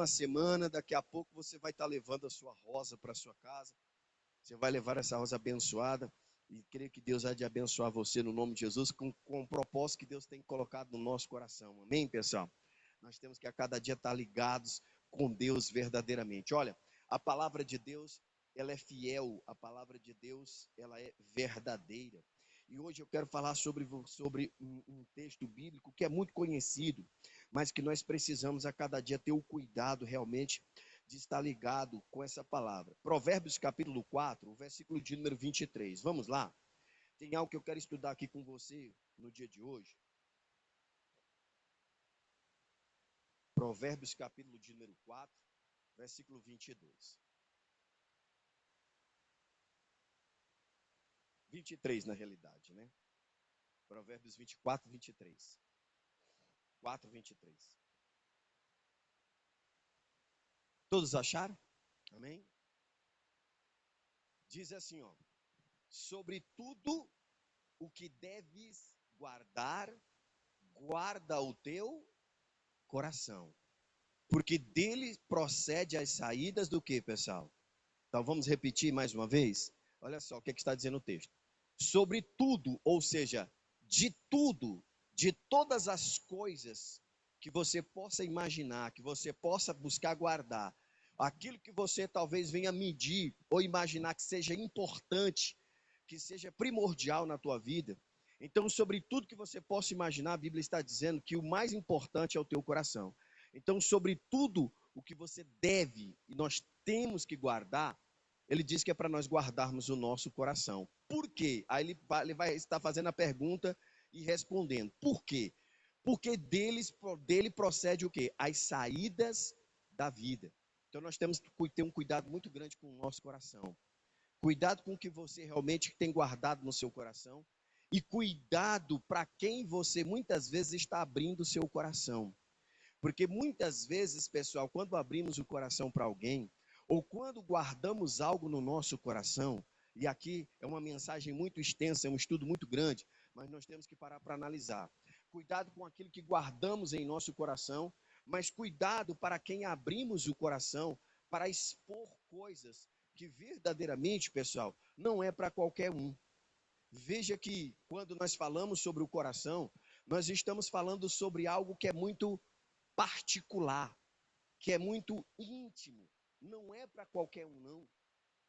uma semana, daqui a pouco você vai estar levando a sua rosa para sua casa. Você vai levar essa rosa abençoada e creio que Deus há de abençoar você no nome de Jesus com o propósito que Deus tem colocado no nosso coração. Amém, pessoal? Nós temos que a cada dia estar ligados com Deus verdadeiramente. Olha, a palavra de Deus, ela é fiel, a palavra de Deus, ela é verdadeira. E hoje eu quero falar sobre um texto bíblico que é muito conhecido, mas que nós precisamos a cada dia ter o cuidado realmente de estar ligado com essa palavra. Provérbios capítulo 4, o versículo de número 23. Vamos lá? Tem algo que eu quero estudar aqui com você no dia de hoje. Provérbios capítulo de número 4, versículo 22. 23 na realidade, né? Provérbios 24, 23. 4, 23. Todos acharam? Amém? Diz assim, ó. Sobre tudo o que deves guardar, guarda o teu coração. Porque dele procede as saídas do que, pessoal? Então vamos repetir mais uma vez? Olha só o que está dizendo o texto. Sobre tudo, ou seja, de tudo, de todas as coisas que você possa imaginar, que você possa buscar guardar, aquilo que você talvez venha medir ou imaginar que seja importante, que seja primordial na tua vida. Então, sobre tudo que você possa imaginar, a Bíblia está dizendo que o mais importante é o teu coração. Então, sobre tudo o que você deve e nós temos que guardar, ele diz que é para nós guardarmos o nosso coração. Por quê? Aí ele vai estar fazendo a pergunta e respondendo. Por quê? Porque dele procede o quê? As saídas da vida. Então nós temos que ter um cuidado muito grande com o nosso coração. Cuidado com o que você realmente tem guardado no seu coração. E cuidado para quem você muitas vezes está abrindo o seu coração. Porque muitas vezes, pessoal, quando abrimos o coração para alguém, ou quando guardamos algo no nosso coração, e aqui é uma mensagem muito extensa, é um estudo muito grande, mas nós temos que parar para analisar. Cuidado com aquilo que guardamos em nosso coração, mas cuidado para quem abrimos o coração para expor coisas que verdadeiramente, pessoal, não é para qualquer um. Veja que quando nós falamos sobre o coração, nós estamos falando sobre algo que é muito particular, que é muito íntimo, não é para qualquer um, não.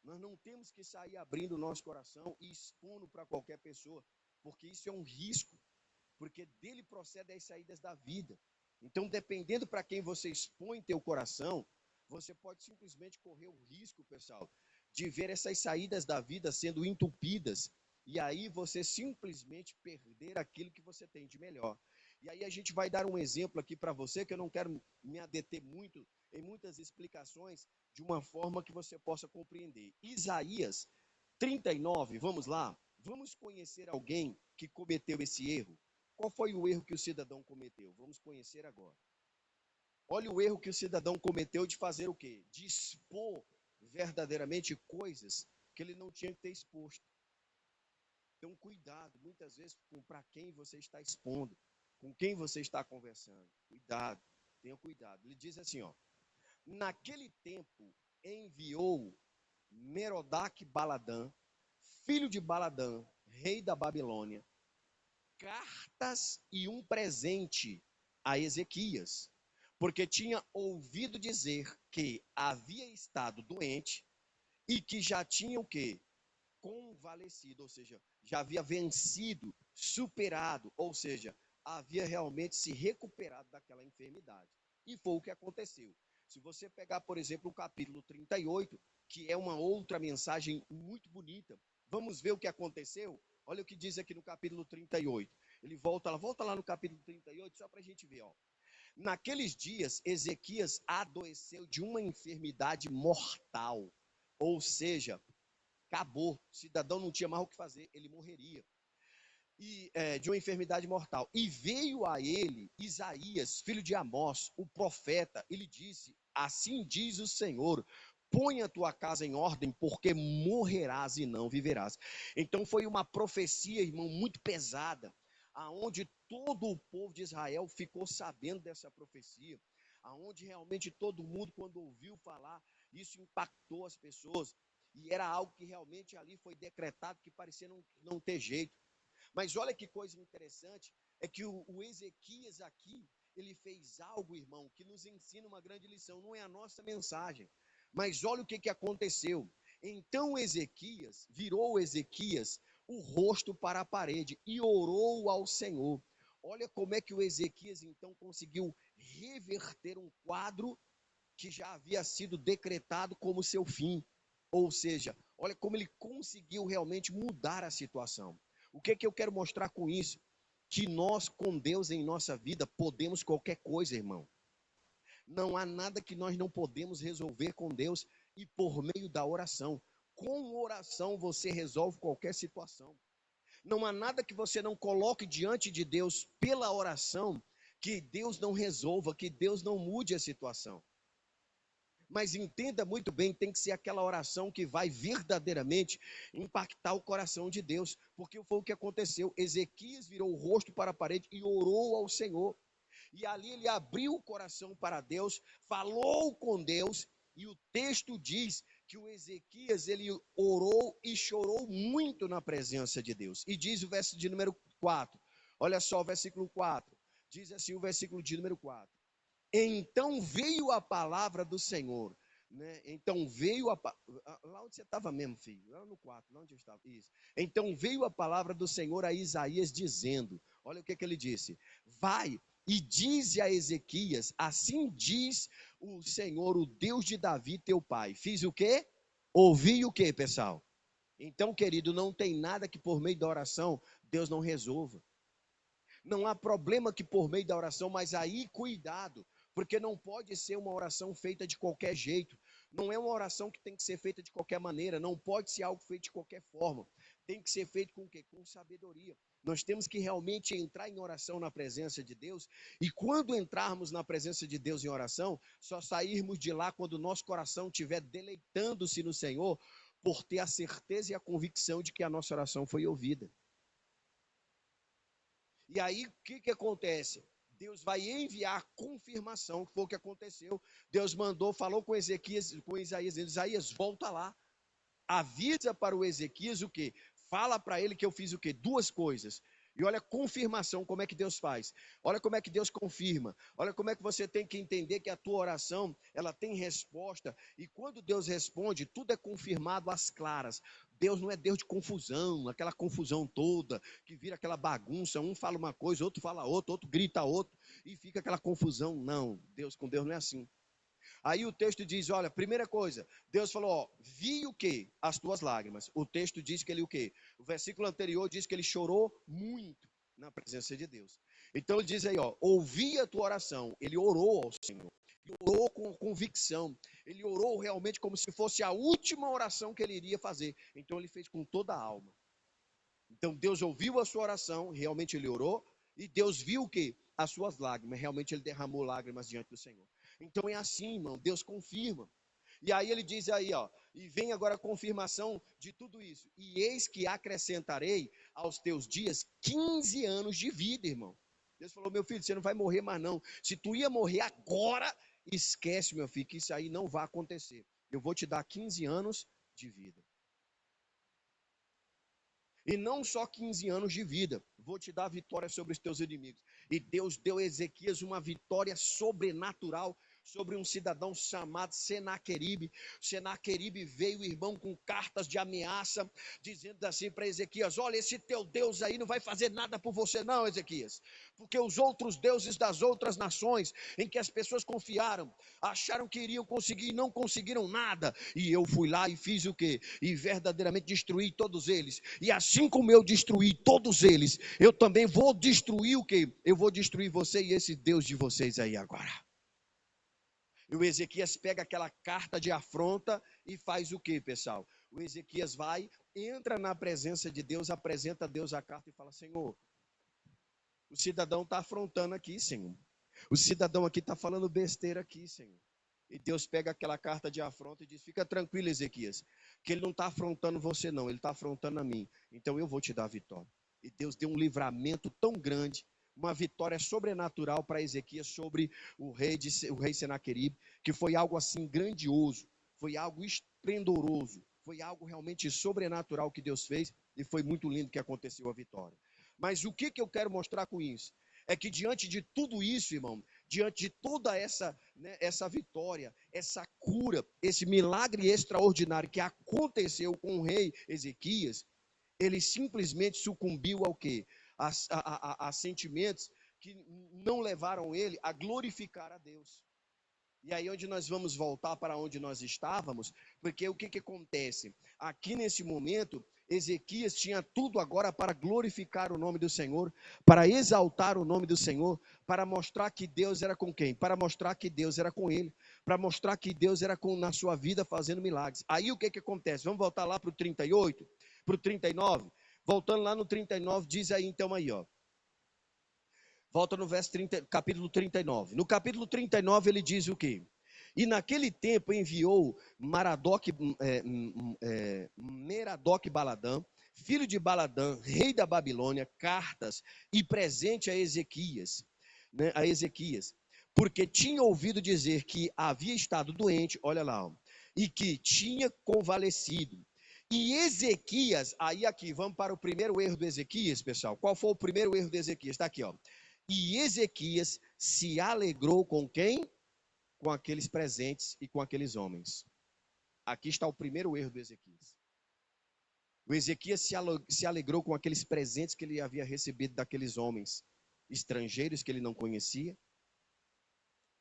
Nós não temos que sair abrindo o nosso coração e expondo para qualquer pessoa, porque isso é um risco, porque dele procede as saídas da vida. Então, dependendo para quem você expõe teu coração, você pode simplesmente correr o risco, pessoal, de ver essas saídas da vida sendo entupidas, e aí você simplesmente perder aquilo que você tem de melhor. E aí a gente vai dar um exemplo aqui para você, que eu não quero me adeter muito em muitas explicações, de uma forma que você possa compreender. Isaías 39, vamos lá? Vamos conhecer alguém que cometeu esse erro. Qual foi o erro que o cidadão cometeu? Vamos conhecer agora. Olha o erro que o cidadão cometeu de fazer o quê? De expor verdadeiramente coisas que ele não tinha que ter exposto. Então, cuidado, muitas vezes, com para quem você está expondo, com quem você está conversando. Cuidado, tenha cuidado. Ele diz assim, ó. Naquele tempo, enviou Merodach Baladã, filho de Baladã, rei da Babilônia, cartas e um presente a Ezequias, porque tinha ouvido dizer que havia estado doente e que já tinha o quê? Convalescido, ou seja, já havia vencido, superado, ou seja, havia realmente se recuperado daquela enfermidade. E foi o que aconteceu. Se você pegar, por exemplo, o capítulo 38, que é uma outra mensagem muito bonita, vamos ver o que aconteceu? Olha o que diz aqui no capítulo 38. Ele volta lá no capítulo 38, só para a gente ver, ó. Naqueles dias, Ezequias adoeceu de uma enfermidade mortal, ou seja, acabou, o cidadão não tinha mais o que fazer, ele morreria. De uma enfermidade mortal. E veio a ele Isaías, filho de Amós, o profeta, ele disse, assim diz o Senhor, põe a tua casa em ordem, porque morrerás e não viverás. Então foi uma profecia, irmão, muito pesada, aonde todo o povo de Israel ficou sabendo dessa profecia, aonde realmente todo mundo, quando ouviu falar, isso impactou as pessoas, e era algo que realmente ali foi decretado, que parecia não ter jeito. Mas olha que coisa interessante, é que o Ezequias aqui, ele fez algo, irmão, que nos ensina uma grande lição. Não é a nossa mensagem, mas olha o que aconteceu. Então virou Ezequias o rosto para a parede e orou ao Senhor. Olha como é que o Ezequias então conseguiu reverter um quadro que já havia sido decretado como seu fim. Ou seja, olha como ele conseguiu realmente mudar a situação. O que eu quero mostrar com isso? Que nós, com Deus em nossa vida, podemos qualquer coisa, irmão. Não há nada que nós não podemos resolver com Deus e por meio da oração. Com oração você resolve qualquer situação. Não há nada que você não coloque diante de Deus pela oração que Deus não resolva, que Deus não mude a situação. Mas entenda muito bem, tem que ser aquela oração que vai verdadeiramente impactar o coração de Deus, porque foi o que aconteceu. Ezequias virou o rosto para a parede e orou ao Senhor. E ali ele abriu o coração para Deus, falou com Deus, e o texto diz que o Ezequias, ele orou e chorou muito na presença de Deus. E diz o verso de número 4, olha só o versículo 4, diz assim o versículo de número 4. Então veio a palavra do Senhor, né? Então veio lá onde você estava mesmo, filho, lá no 4, lá onde eu estava, isso. Então veio a palavra do Senhor a Isaías dizendo, olha o que ele disse, vai e dize a Ezequias, assim diz o Senhor, o Deus de Davi teu pai. Fiz o quê? Ouvi o quê, pessoal? Então, querido, não tem nada que por meio da oração Deus não resolva. Não há problema que por meio da oração, mas aí cuidado, porque não pode ser uma oração feita de qualquer jeito. Não é uma oração que tem que ser feita de qualquer maneira, não pode ser algo feito de qualquer forma. Tem que ser feito com o quê? Com sabedoria. Nós temos que realmente entrar em oração na presença de Deus, e quando entrarmos na presença de Deus em oração, só sairmos de lá quando o nosso coração estiver deleitando-se no Senhor, por ter a certeza e a convicção de que a nossa oração foi ouvida. E aí, o que acontece? Deus vai enviar confirmação, que foi o que aconteceu. Deus mandou, falou com Ezequias, com Isaías, Isaías, volta lá. Avisa para o Ezequias o quê? Fala para ele que eu fiz o quê? Duas coisas. E olha a confirmação, como é que Deus faz. Olha como é que Deus confirma. Olha como é que você tem que entender que a tua oração, ela tem resposta. E quando Deus responde, tudo é confirmado às claras. Deus não é Deus de confusão, aquela confusão toda, que vira aquela bagunça. Um fala uma coisa, outro fala outra, outro grita outro, e fica aquela confusão. Não, com Deus não é assim. Aí o texto diz, olha, primeira coisa, Deus falou, ó, vi o quê? As tuas lágrimas. O texto diz que ele o quê? O versículo anterior diz que ele chorou muito na presença de Deus. Então ele diz aí, ó, ouvi a tua oração. Ele orou ao Senhor. Ele orou com convicção. Ele orou realmente como se fosse a última oração que ele iria fazer. Então ele fez com toda a alma. Então Deus ouviu a sua oração, realmente ele orou, e Deus viu o quê? As suas lágrimas. Realmente ele derramou lágrimas diante do Senhor. Então é assim, irmão, Deus confirma. E aí ele diz aí, ó, e vem agora a confirmação de tudo isso. E eis que acrescentarei aos teus dias 15 anos de vida, irmão. Deus falou, meu filho, você não vai morrer mais não. Se tu ia morrer agora, esquece, meu filho, que isso aí não vai acontecer. Eu vou te dar 15 anos de vida. E não só 15 anos de vida, vou te dar vitória sobre os teus inimigos. E Deus deu a Ezequias uma vitória sobrenatural sobre um cidadão chamado Senaqueribe. Senaqueribe veio, irmão, com cartas de ameaça, dizendo assim para Ezequias, olha, esse teu Deus aí não vai fazer nada por você não, Ezequias, porque os outros deuses das outras nações, em que as pessoas confiaram, acharam que iriam conseguir e não conseguiram nada, e eu fui lá e fiz o quê? E verdadeiramente destruí todos eles, e assim como eu destruí todos eles, eu também vou destruir o quê? Eu vou destruir você e esse Deus de vocês aí agora. E o Ezequias pega aquela carta de afronta e faz o que, pessoal? O Ezequias vai, entra na presença de Deus, apresenta a Deus a carta e fala, Senhor, o cidadão está afrontando aqui, Senhor. O cidadão aqui está falando besteira aqui, Senhor. E Deus pega aquela carta de afronta e diz, fica tranquilo, Ezequias, que ele não está afrontando você não, ele está afrontando a mim. Então eu vou te dar a vitória. E Deus deu um livramento tão grande, uma vitória sobrenatural para Ezequias sobre o rei Senaqueribe, que foi algo assim grandioso, foi algo esplendoroso, foi algo realmente sobrenatural que Deus fez, e foi muito lindo que aconteceu a vitória. Mas o que eu quero mostrar com isso? É que diante de tudo isso, irmão, diante de toda essa, né, essa vitória, essa cura, esse milagre extraordinário que aconteceu com o rei Ezequias, ele simplesmente sucumbiu ao quê? A sentimentos que não levaram ele a glorificar a Deus. E aí onde nós vamos voltar para onde nós estávamos, porque o que acontece? Aqui nesse momento, Ezequias tinha tudo agora para glorificar o nome do Senhor, para exaltar o nome do Senhor, para mostrar que Deus era com quem? Para mostrar que Deus era com ele, para mostrar que Deus era na sua vida fazendo milagres. Aí o que acontece? Vamos voltar lá para o 38, para o 39? Voltando lá no 39, diz aí então aí, ó. Volta no verso 30, capítulo 39. No capítulo 39 ele diz o quê? E naquele tempo enviou Merodach Baladã, filho de Baladã, rei da Babilônia, cartas e presente a Ezequias, né, porque tinha ouvido dizer que havia estado doente, olha lá, ó, e que tinha convalescido. E Ezequias, aí aqui, vamos para o primeiro erro do Ezequias, pessoal. Qual foi o primeiro erro de Ezequias? Está aqui, ó. E Ezequias se alegrou com quem? Com aqueles presentes e com aqueles homens. Aqui está o primeiro erro do Ezequias. O Ezequias se alegrou com aqueles presentes que ele havia recebido daqueles homens estrangeiros que ele não conhecia,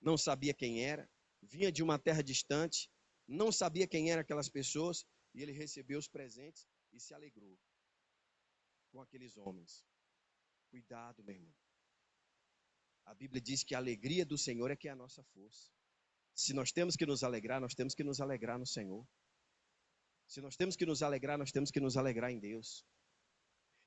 não sabia quem era, vinha de uma terra distante, não sabia quem eram aquelas pessoas, e ele recebeu os presentes e se alegrou com aqueles homens. Cuidado, meu irmão. A Bíblia diz que a alegria do Senhor é que é a nossa força. Se nós temos que nos alegrar, nós temos que nos alegrar no Senhor. Se nós temos que nos alegrar, nós temos que nos alegrar em Deus.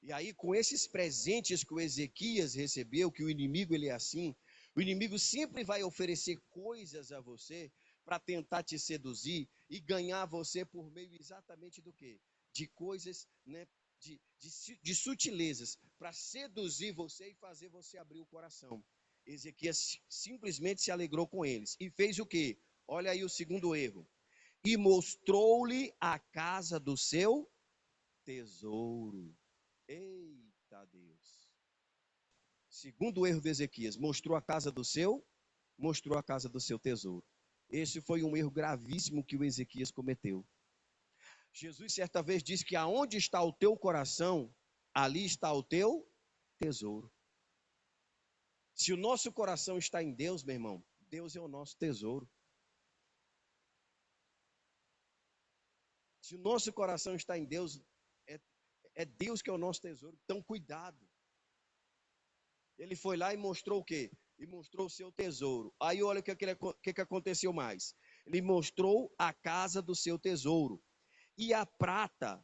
E aí, com esses presentes que o Ezequias recebeu, que o inimigo ele é assim, o inimigo sempre vai oferecer coisas a você para tentar te seduzir e ganhar você por meio exatamente do quê? De coisas, né, de sutilezas, para seduzir você e fazer você abrir o coração. Ezequias simplesmente se alegrou com eles. E fez o quê? Olha aí o segundo erro. E mostrou-lhe a casa do seu tesouro. Eita Deus. Segundo erro de Ezequias, mostrou a casa do seu tesouro. Esse foi um erro gravíssimo que o Ezequias cometeu. Jesus certa vez disse que aonde está o teu coração, ali está o teu tesouro. Se o nosso coração está em Deus, meu irmão, Deus é o nosso tesouro. Se o nosso coração está em Deus, é Deus que é o nosso tesouro. Então, cuidado. Ele foi lá e mostrou o quê? E mostrou o seu tesouro. Aí olha o que aconteceu mais. Ele mostrou a casa do seu tesouro. E a prata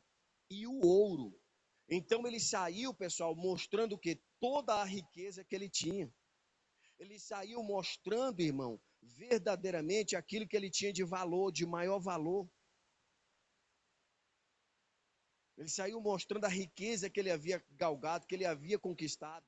e o ouro. Então ele saiu, pessoal, mostrando o quê? Toda a riqueza que ele tinha. Ele saiu mostrando, irmão, verdadeiramente aquilo que ele tinha de valor, de maior valor. Ele saiu mostrando a riqueza que ele havia galgado, que ele havia conquistado.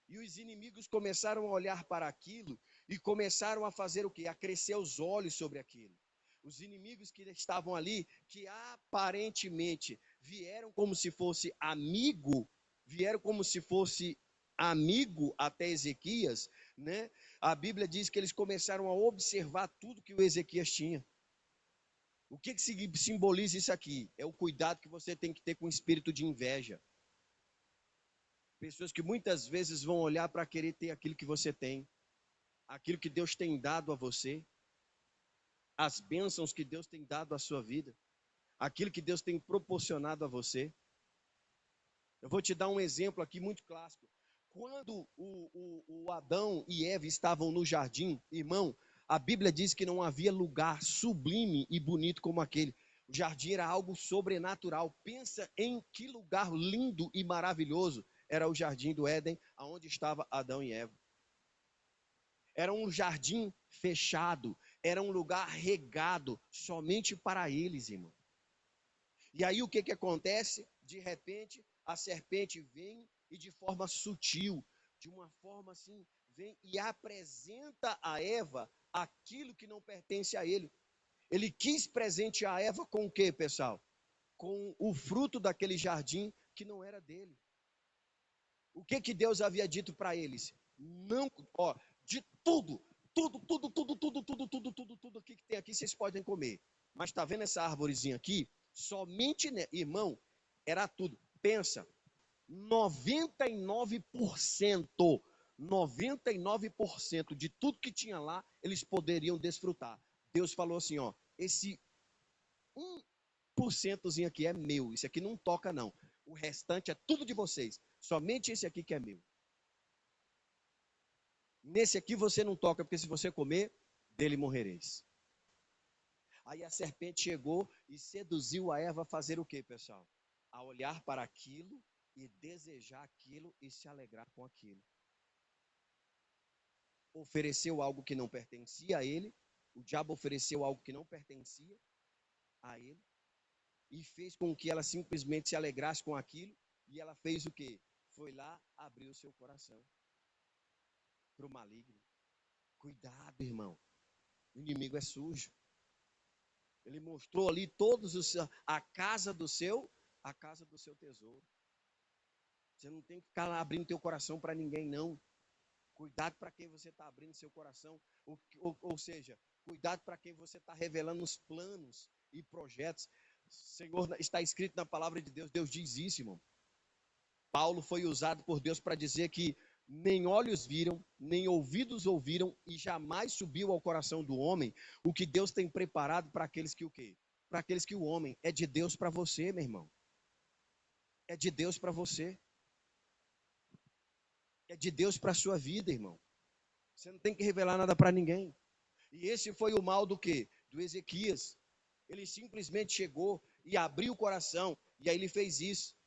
E os inimigos começaram a olhar para aquilo e começaram a fazer o quê? A crescer os olhos sobre aquilo. Os inimigos que estavam ali, que aparentemente vieram como se fosse amigo até Ezequias, né? A Bíblia diz que eles começaram a observar tudo que o Ezequias tinha. O que simboliza isso aqui? É o cuidado que você tem que ter com o espírito de inveja. Pessoas que muitas vezes vão olhar para querer ter aquilo que você tem, aquilo que Deus tem dado a você, as bênçãos que Deus tem dado à sua vida, aquilo que Deus tem proporcionado a você. Eu vou te dar um exemplo aqui muito clássico. Quando o Adão e Eva estavam no jardim, irmão, a Bíblia diz que não havia lugar sublime e bonito como aquele. O jardim era algo sobrenatural. Pensa em que lugar lindo e maravilhoso era o jardim do Éden, onde estava Adão e Eva. Era um jardim fechado, era um lugar regado somente para eles, irmão. E aí o que acontece? De repente, a serpente vem e de forma sutil, de uma forma assim, vem e apresenta a Eva aquilo que não pertence a ele. Ele quis presentear a Eva com o quê, pessoal? Com o fruto daquele jardim que não era dele. O que que Deus havia dito para eles? Não, ó, de tudo aqui que tem aqui vocês podem comer. Mas tá vendo essa árvorezinha aqui? Somente, né, irmão, era tudo. Pensa, 99% de tudo que tinha lá, eles poderiam desfrutar. Deus falou assim, ó, esse 1% aqui é meu, isso aqui não toca não. O restante é tudo de vocês, somente esse aqui que é meu. Nesse aqui você não toca, porque se você comer, dele morrereis. Aí a serpente chegou e seduziu a Eva a fazer o quê, pessoal? A olhar para aquilo e desejar aquilo e se alegrar com aquilo. Ofereceu algo que não pertencia a ele, o diabo ofereceu algo que não pertencia a ele, e fez com que ela simplesmente se alegrasse com aquilo, e ela fez o quê? Foi lá, abriu o seu coração para o maligno. Cuidado, irmão, o inimigo é sujo. Ele mostrou ali a casa do seu tesouro. Você não tem que ficar lá abrindo teu coração para ninguém, não. Cuidado para quem você está abrindo seu coração, ou seja, cuidado para quem você está revelando os planos e projetos. Senhor, está escrito na palavra de Deus, Deus diz isso, irmão. Paulo foi usado por Deus para dizer que nem olhos viram, nem ouvidos ouviram e jamais subiu ao coração do homem o que Deus tem preparado para aqueles que o quê? Para aqueles que o homem é de Deus para você, meu irmão. É de Deus para você. É de Deus para a sua vida, irmão. Você não tem que revelar nada para ninguém. E esse foi o mal do quê? Do Ezequias. Ele simplesmente chegou e abriu o coração, e aí ele fez isso.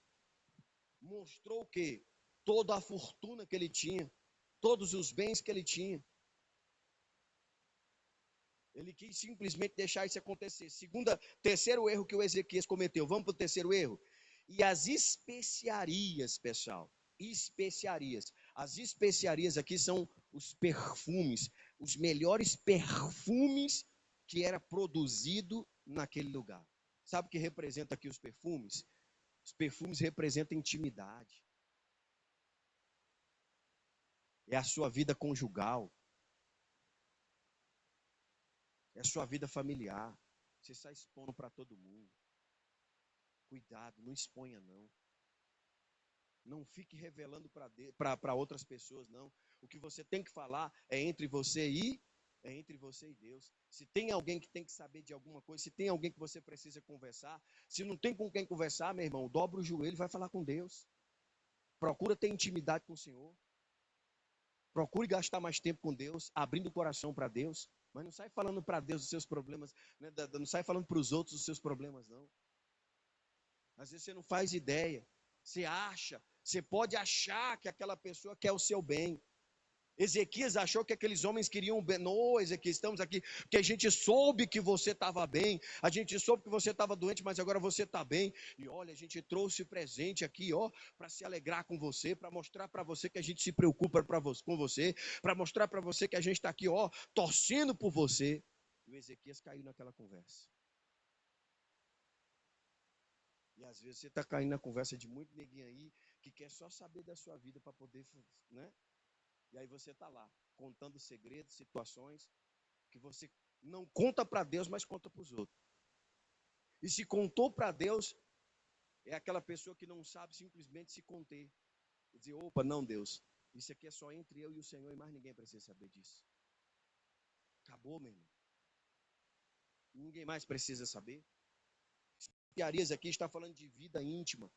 Mostrou o quê? Toda a fortuna que ele tinha, todos os bens que ele tinha. Ele quis simplesmente deixar isso acontecer. Terceiro erro que o Ezequias cometeu. Vamos para o terceiro erro. E as especiarias, pessoal. Especiarias. As especiarias aqui são os perfumes, os melhores perfumes que era produzido naquele lugar. Sabe o que representa aqui os perfumes? Os perfumes representam intimidade. É a sua vida conjugal. É a sua vida familiar. Você está expondo para todo mundo. Cuidado, não exponha não. Não fique revelando para outras pessoas, não. O que você tem que falar é entre você e Deus. Se tem alguém que tem que saber de alguma coisa, se tem alguém que você precisa conversar, se não tem com quem conversar, meu irmão, dobra o joelho e vai falar com Deus. Procura ter intimidade com o Senhor. Procure gastar mais tempo com Deus, abrindo o coração para Deus. Mas não sai falando para Deus os seus problemas, né? Não sai falando para os outros os seus problemas, não. Às vezes você não faz ideia. Você pode achar que aquela pessoa quer o seu bem. Ezequias achou que aqueles homens queriam o bem. Não, Ezequias, estamos aqui porque a gente soube que você estava bem, a gente soube que você estava doente, mas agora você está bem. E olha, a gente trouxe presente aqui, ó, para se alegrar com você, para mostrar para você que a gente se preocupa com você, para mostrar para você que a gente está aqui, ó, torcendo por você. E o Ezequias caiu naquela conversa. E às vezes você está caindo na conversa de muito neguinho aí que quer só saber da sua vida para poder, né? E aí você está lá, contando segredos, situações que você não conta para Deus, mas conta para os outros. E se contou para Deus, é aquela pessoa que não sabe simplesmente se conter. E dizer, opa, não, Deus, isso aqui é só entre eu e o Senhor e mais ninguém precisa saber disso. Acabou, meu irmão. Ninguém mais precisa saber. Piarias aqui está falando de vida íntima.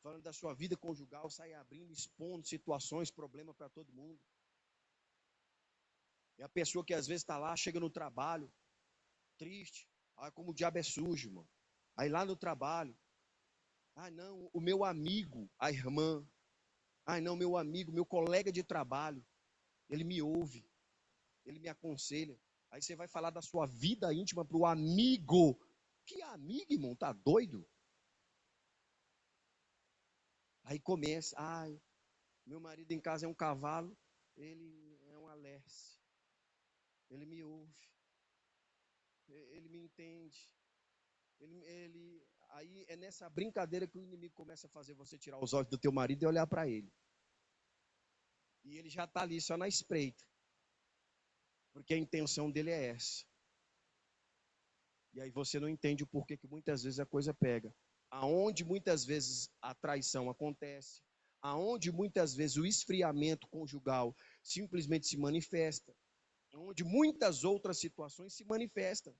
Falando da sua vida conjugal, sai abrindo, expondo situações, problemas para todo mundo. É a pessoa que às vezes está lá, chega no trabalho, triste. Ah, como o diabo é sujo, irmão. Aí lá no trabalho, ah não, o meu amigo, a irmã, ah não, meu amigo, meu colega de trabalho, ele me ouve, ele me aconselha. Aí você vai falar da sua vida íntima para o amigo. Que amigo, irmão? Tá doido? Aí começa, meu marido em casa é um cavalo, ele é um Alércio, ele me ouve, ele me entende, aí é nessa brincadeira que o inimigo começa a fazer você tirar os olhos do teu marido e olhar para ele. E ele já está ali só na espreita, porque a intenção dele é essa. E aí você não entende o porquê que muitas vezes a coisa pega. Aonde muitas vezes a traição acontece, aonde muitas vezes o esfriamento conjugal simplesmente se manifesta, onde muitas outras situações se manifestam.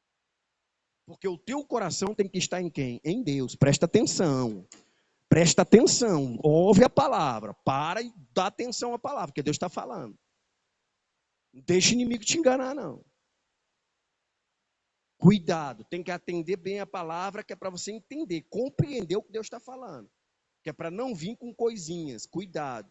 Porque o teu coração tem que estar em quem? Em Deus. Presta atenção. Presta atenção. Ouve a palavra. Para e dá atenção à palavra, porque Deus está falando. Não deixa o inimigo te enganar, não. Cuidado, tem que atender bem a palavra, que é para você entender, compreender o que Deus está falando. Que é para não vir com coisinhas. Cuidado.